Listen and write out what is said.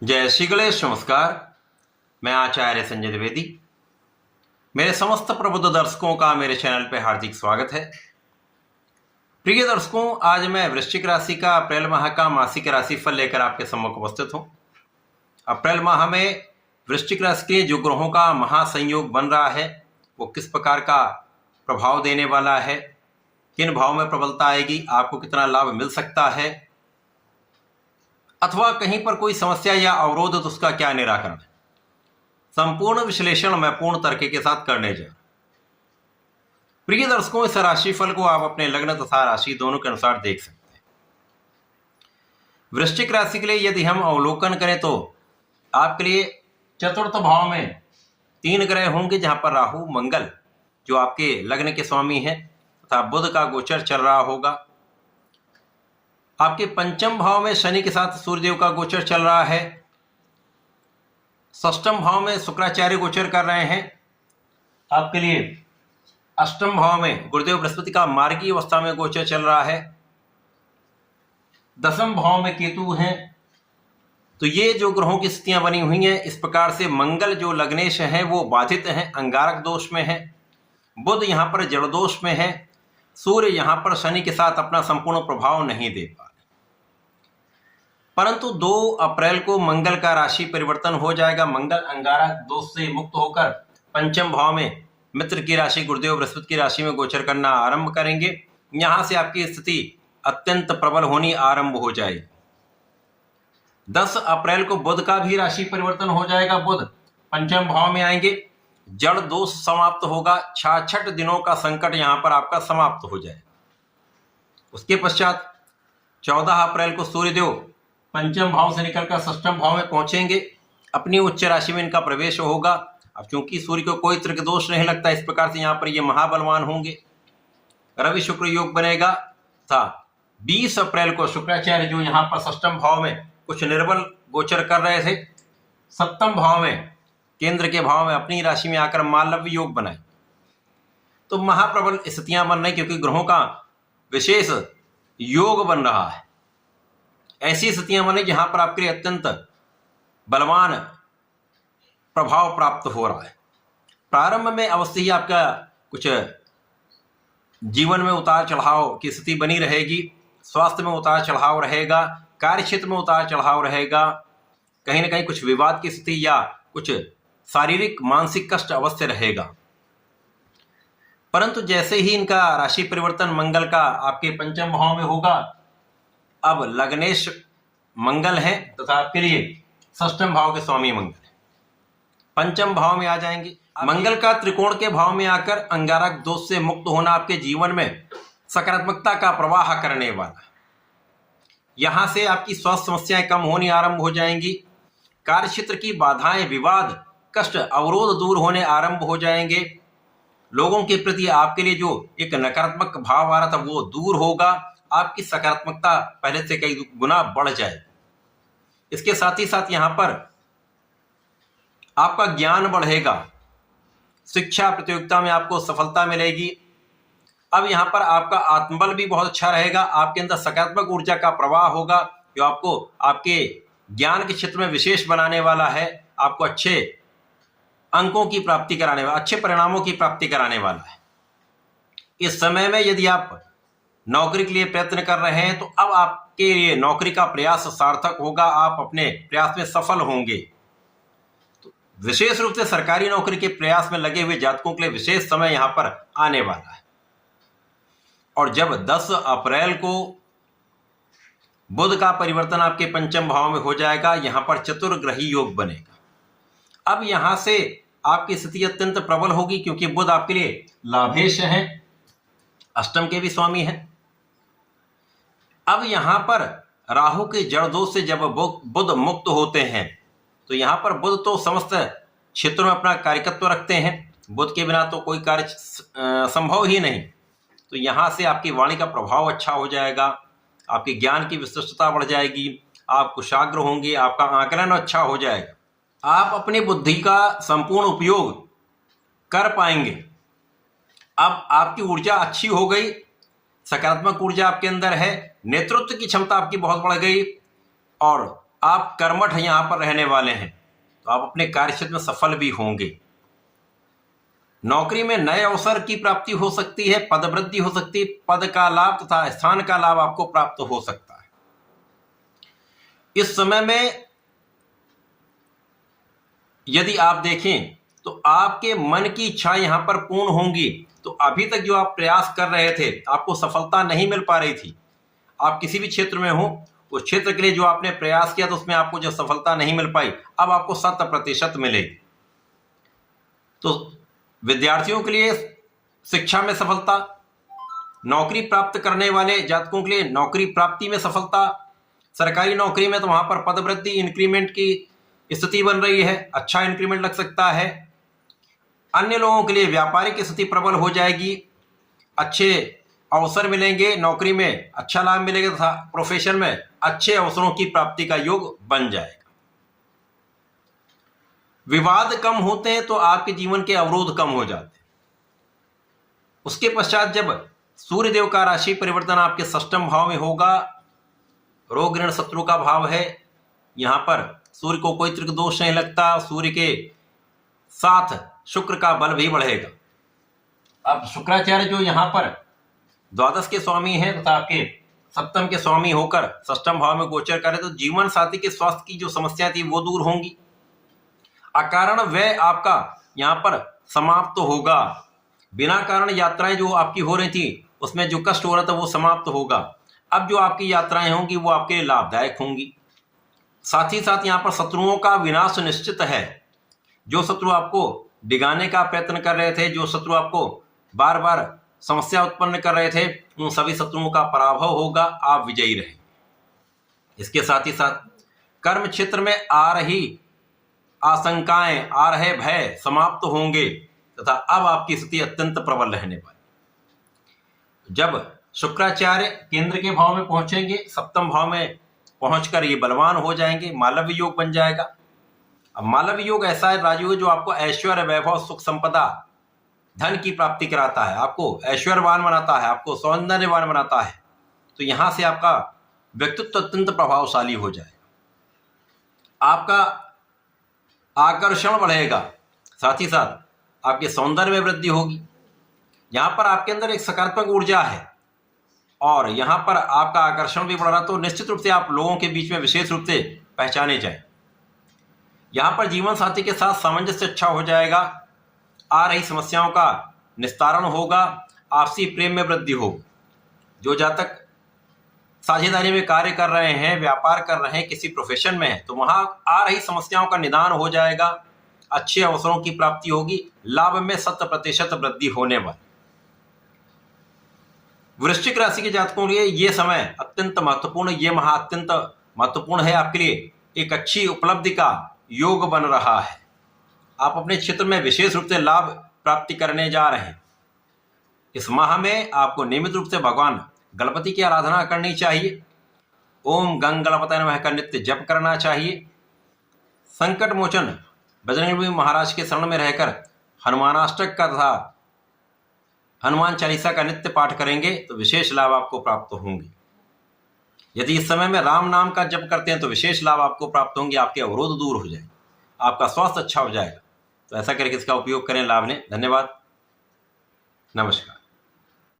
जय श्री गणेश। नमस्कार, मैं आचार्य संजय द्विवेदी। मेरे समस्त प्रबुद्ध दर्शकों का मेरे चैनल पर हार्दिक स्वागत है। प्रिय दर्शकों, आज मैं वृश्चिक राशि का अप्रैल माह का मासिक राशिफल लेकर आपके सम्मुख उपस्थित हूं। अप्रैल माह में वृश्चिक राशि के जो ग्रहों का महासंयोग बन रहा है वो किस प्रकार का प्रभाव देने वाला है, किन भाव में प्रबलता आएगी, आपको कितना लाभ मिल सकता है, अथवा कहीं पर कोई समस्या या अवरोध तो उसका क्या निराकरण है, संपूर्ण विश्लेषण मैं पूर्ण तर्क के साथ करने जा रहा हूं। प्रिय दर्शकों, इस राशिफल को आप अपने लग्न तथा राशि दोनों के अनुसार देख सकते हैं। वृश्चिक राशि के लिए यदि हम अवलोकन करें तो आपके लिए चतुर्थ भाव में 3 ग्रह होंगे, जहां पर राहु मंगल जो आपके लग्न के स्वामी हैं तथा बुध का गोचर चल रहा होगा। आपके पंचम भाव में शनि के साथ सूर्यदेव का गोचर चल रहा है। षष्ठम भाव में शुक्राचार्य गोचर कर रहे हैं। आपके लिए अष्टम भाव में गुरुदेव बृहस्पति का मार्गी अवस्था में गोचर चल रहा है। दसम भाव में केतु हैं। तो ये जो ग्रहों की स्थितियां बनी हुई हैं, इस प्रकार से मंगल जो लग्नेश हैं वो बाधित हैं, अंगारक दोष में है। बुध यहाँ पर जड़ दोष में है। सूर्य यहाँ पर शनि के साथ अपना संपूर्ण प्रभाव नहीं दे पा रहे। परंतु 2 अप्रैल को मंगल का राशि परिवर्तन हो जाएगा। मंगल अंगारक दोष से मुक्त होकर पंचम भाव में मित्र की राशि गुरुदेव बृहस्पति की राशि में गोचर करना आरंभ करेंगे। यहां से आपकी स्थिति अत्यंत प्रबल होनी आरंभ हो जाएगी। 10 अप्रैल को बुध का भी राशि परिवर्तन हो जाएगा। बुध पंचम भाव में आएंगे। जड़ दोष समाप्त होगा। 66 दिनों का संकट यहां पर आपका समाप्त हो जाएगा। उसके पश्चात 14 अप्रैल को सूर्यदेव पंचम भाव से निकलकर षष्ठम भाव में पहुंचेंगे। अपनी उच्च राशि में इनका प्रवेश होगा। अब चूंकि सूर्य को कोई त्रिक दोष नहीं लगता, इस प्रकार से यहाँ पर ये महाबलवान होंगे। रवि शुक्र योग बनेगा था। 20 अप्रैल को शुक्राचार्य जो यहाँ पर षष्ठम भाव में कुछ निर्बल गोचर कर रहे थे, सप्तम भाव में केंद्र के भाव में अपनी राशि में आकर मालव्य योग बनाए। तो महाप्रबल स्थितियां बन रही, क्योंकि ग्रहों का विशेष योग बन रहा है। ऐसी स्थितियां बने जहां पर आपके लिए अत्यंत बलवान प्रभाव प्राप्त हो रहा है। प्रारंभ में अवश्य ही आपका कुछ जीवन में उतार चढ़ाव की स्थिति बनी रहेगी। स्वास्थ्य में उतार चढ़ाव रहेगा, कार्य क्षेत्र में उतार चढ़ाव रहेगा, कहीं ना कहीं कुछ विवाद की स्थिति या कुछ शारीरिक मानसिक कष्ट अवश्य रहेगा। परंतु जैसे ही इनका राशि परिवर्तन मंगल का आपके पंचम भाव में होगा, अब लग्नेश मंगल है तथा आपके लिए षष्ठम भाव के स्वामी मंगल है, पंचम भाव में आ जाएंगे। मंगल का त्रिकोण के भाव में आकर अंगारक दोष से मुक्त होना आपके जीवन में सकारात्मकता का प्रवाह करने वाला। यहां से आपकी स्वास्थ्य समस्याएं कम होनी आरंभ हो जाएंगी। कार्य क्षेत्र की बाधाएं, विवाद, कष्ट, अवरोध दूर होने आरंभ हो जाएंगे। लोगों के प्रति आपके लिए जो एक नकारात्मक भाव आ रहा था वो दूर होगा। आपकी सकारात्मकता पहले से कई गुना बढ़ जाए। इसके साथ ही साथ यहां पर आपका ज्ञान बढ़ेगा। शिक्षा प्रतियोगिता में आपको सफलता मिलेगी। अब यहां पर आपका आत्मबल भी बहुत अच्छा रहेगा। आपके अंदर सकारात्मक ऊर्जा का प्रवाह होगा जो आपको आपके ज्ञान के क्षेत्र में विशेष बनाने वाला है। आपको अच्छे अंकों की प्राप्ति कराने वाला, अच्छे परिणामों की प्राप्ति कराने वाला है। इस समय में यदि आप नौकरी के लिए प्रयत्न कर रहे हैं तो अब आपके लिए नौकरी का प्रयास सार्थक होगा। आप अपने प्रयास में सफल होंगे। तो विशेष रूप से सरकारी नौकरी के प्रयास में लगे हुए जातकों के लिए विशेष समय यहां पर आने वाला है। और जब 10 अप्रैल को बुध का परिवर्तन आपके पंचम भाव में हो जाएगा, यहां पर चतुर्ग्रही योग बनेगा। अब यहां से आपकी स्थिति अत्यंत प्रबल होगी, क्योंकि बुध आपके लिए लाभेश है, अष्टम के भी स्वामी हैं। अब यहां पर राहु के जड़ दोष से जब बुध मुक्त होते हैं तो यहां पर बुध तो समस्त क्षेत्रों में अपना कार्यकत्व रखते हैं। बुध के बिना तो कोई कार्य संभव ही नहीं। तो यहां से आपकी वाणी का प्रभाव अच्छा हो जाएगा। आपके ज्ञान की विशिष्टता बढ़ जाएगी। आप कुशाग्र होंगे। आपका आकलन अच्छा हो जाएगा। आप अपनी बुद्धि का संपूर्ण उपयोग कर पाएंगे। अब आपकी ऊर्जा अच्छी हो गई, सकारात्मक ऊर्जा आपके अंदर है, नेतृत्व की क्षमता आपकी बहुत बढ़ गई और आप कर्मठ यहाँ पर रहने वाले हैं, तो आप अपने कार्यक्षेत्र में सफल भी होंगे। नौकरी में नए अवसर की प्राप्ति हो सकती है, पदवृद्धि हो सकती है, पद का लाभ तथा स्थान का लाभ आपको प्राप्त हो सकता है। इस समय में यदि आप देखें तो आपके मन की इच्छा यहां पर पूर्ण होंगी। तो अभी तक जो आप प्रयास कर रहे थे, आपको सफलता नहीं मिल पा रही थी, आप किसी भी क्षेत्र में हो, उस क्षेत्र के लिए जो आपने प्रयास किया तो उसमें आपको जो सफलता नहीं मिल पाई, अब आपको 100% मिलेगी। तो विद्यार्थियों के लिए शिक्षा में सफलता, नौकरी प्राप्त करने वाले जातकों के लिए नौकरी प्राप्ति में सफलता, सरकारी नौकरी में तो वहां पर पदवृद्धि इंक्रीमेंट की स्थिति बन रही है, अच्छा इंक्रीमेंट लग सकता है। अन्य लोगों के लिए व्यापारिक स्थिति प्रबल हो जाएगी, अच्छे अवसर मिलेंगे, नौकरी में अच्छा लाभ मिलेगा तथा प्रोफेशन में अच्छे अवसरों की प्राप्ति का योग बन जाएगा। विवाद कम होते हैं तो आपके जीवन के अवरोध कम हो जाते हैं। उसके पश्चात जब सूर्य देव का राशि परिवर्तन आपके षष्ठम भाव में होगा, रोग ऋण शत्रु का भाव है, यहां पर सूर्य को कोई त्रिक दोष नहीं लगता, सूर्य के साथ शुक्र का बल भी बढ़ेगा। अब शुक्राचार्य जो यहां पर द्वादश के स्वामी हैं तथा आपके सप्तम के स्वामी होकर षष्ठम भाव में गोचर करें, तो जीवन साथी के स्वास्थ्य की जो समस्या थी वो दूर होंगी। अकारण व्यय आपका यहां पर समाप्त होगा, बिना कारण यात्राएं जो आपकी हो रही थी उसमें जो कष्ट हो रहा था वो समाप्त होगा। अब जो आपकी यात्राएं होंगी वो आपके लिए लाभदायक होंगी। साथ ही साथ यहाँ पर शत्रुओं का विनाश निश्चित है। जो शत्रु आपको डिगाने का प्रयत्न कर रहे थे, जो शत्रु आपको बार बार समस्या उत्पन्न कर रहे थे, उन सभी शत्रुओं का पराभव होगा, आप विजयी रहेंगे। इसके साथ ही साथ कर्म क्षेत्र में आ रही आशंकाएं, आ रहे भय समाप्त होंगे तथा अब आपकी स्थिति अत्यंत प्रबल रहने वाली। जब शुक्राचार्य केंद्र के भाव में पहुंचेंगे, सप्तम भाव में पहुंचकर ये बलवान हो जाएंगे, मालव्य योग बन जाएगा। अब मालव्य योग ऐसा है राजयोग जो आपको ऐश्वर्य, वैभव, सुख, संपदा, धन की प्राप्ति कराता है, आपको ऐश्वर्यवान बनाता है, आपको सौंदर्यवान बनाता है। तो यहां से आपका व्यक्तित्व अत्यंत प्रभावशाली हो जाएगा, आपका आकर्षण बढ़ेगा, साथ ही साथ आपके सौंदर्य में वृद्धि होगी। यहां पर आपके अंदर एक सकारात्मक ऊर्जा है और यहां पर आपका आकर्षण भी बढ़ रहा, तो निश्चित रूप से आप लोगों के बीच में विशेष रूप से पहचाने जाए। यहां पर जीवन साथी के साथ सामंजस्य अच्छा हो जाएगा, आ रही समस्याओं का निस्तारण होगा, आपसी प्रेम में वृद्धि होगी। जो जातक साझेदारी में कार्य कर रहे हैं, व्यापार कर रहे हैं, किसी प्रोफेशन में है, तो वहां आ रही समस्याओं का निदान हो जाएगा, अच्छे अवसरों की प्राप्ति होगी, लाभ में 100% वृद्धि होने वाली। वृश्चिक राशि के जातकों के लिए ये समय अत्यंत महत्वपूर्ण, ये माह अत्यंत महत्वपूर्ण है, आपके लिए एक अच्छी उपलब्धि का योग बन रहा है। आप अपने क्षेत्र में विशेष रूप से लाभ प्राप्ति करने जा रहे हैं। इस माह में आपको नियमित रूप से भगवान गणपति की आराधना करनी चाहिए, ओम गंग गणपतये नमः का नित्य जप करना चाहिए। संकट मोचन बजरंगबली महाराज के शरण में रहकर हनुमानाष्टक का तथा हनुमान चालीसा का नित्य पाठ करेंगे तो विशेष लाभ आपको प्राप्त होंगे। यदि इस समय में राम नाम का जप करते हैं तो विशेष लाभ आपको प्राप्त होंगे, आपके अवरोध दूर हो जाएंगे, आपका स्वास्थ्य अच्छा हो जाएगा। तो ऐसा करके इसका उपयोग करें, लाभ लें। धन्यवाद, नमस्कार।